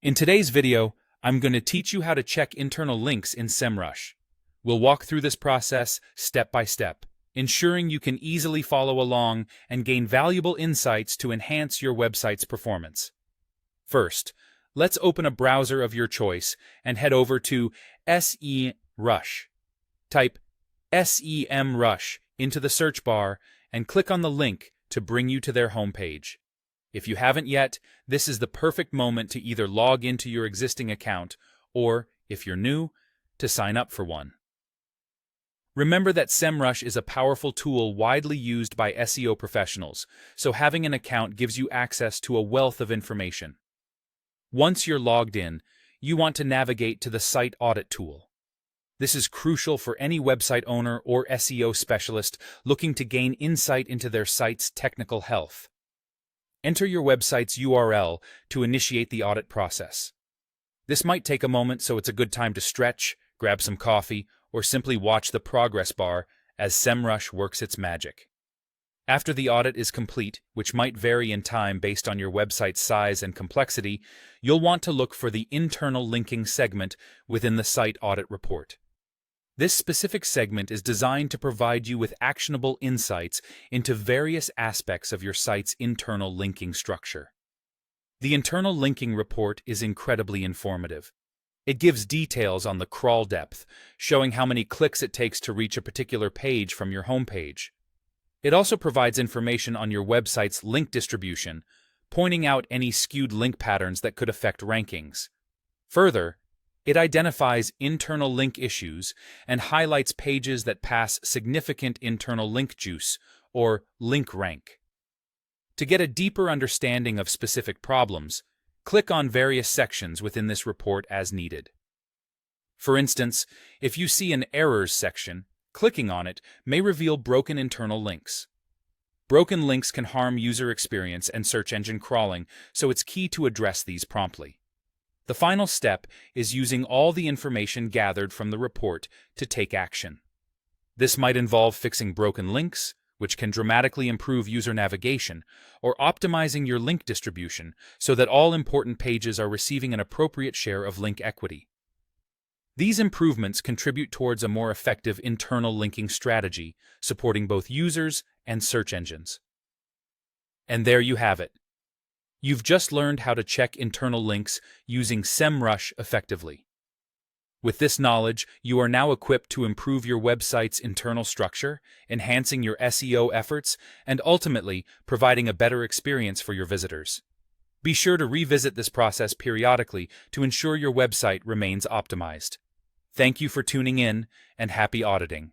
In today's video, I'm going to teach you how to check internal links in Semrush. We'll walk through this process step by step, ensuring you can easily follow along and gain valuable insights to enhance your website's performance. First, let's open a browser of your choice and head over to Semrush. Type Semrush into the search bar and click on the link to bring you to their homepage. If you haven't yet, this is the perfect moment to either log into your existing account or, if you're new, to sign up for one. Remember that Semrush is a powerful tool widely used by SEO professionals, so having an account gives you access to a wealth of information. Once you're logged in, you want to navigate to the Site Audit tool. This is crucial for any website owner or SEO specialist looking to gain insight into their site's technical health. Enter your website's URL to initiate the audit process. This might take a moment, so it's a good time to stretch, grab some coffee, or simply watch the progress bar as Semrush works its magic. After the audit is complete, which might vary in time based on your website's size and complexity, you'll want to look for the internal linking segment within the Site Audit report. This specific segment is designed to provide you with actionable insights into various aspects of your site's internal linking structure. The internal linking report is incredibly informative. It gives details on the crawl depth, showing how many clicks it takes to reach a particular page from your homepage. It also provides information on your website's link distribution, pointing out any skewed link patterns that could affect rankings. Further, it identifies internal link issues and highlights pages that pass significant internal link juice, or link rank. To get a deeper understanding of specific problems, click on various sections within this report as needed. For instance, if you see an Errors section, clicking on it may reveal broken internal links. Broken links can harm user experience and search engine crawling, so it's key to address these promptly. The final step is using all the information gathered from the report to take action. This might involve fixing broken links, which can dramatically improve user navigation, or optimizing your link distribution so that all important pages are receiving an appropriate share of link equity. These improvements contribute towards a more effective internal linking strategy, supporting both users and search engines. And there you have it. You've just learned how to check internal links using Semrush effectively. With this knowledge, you are now equipped to improve your website's internal structure, enhancing your SEO efforts, and ultimately providing a better experience for your visitors. Be sure to revisit this process periodically to ensure your website remains optimized. Thank you for tuning in, and happy auditing.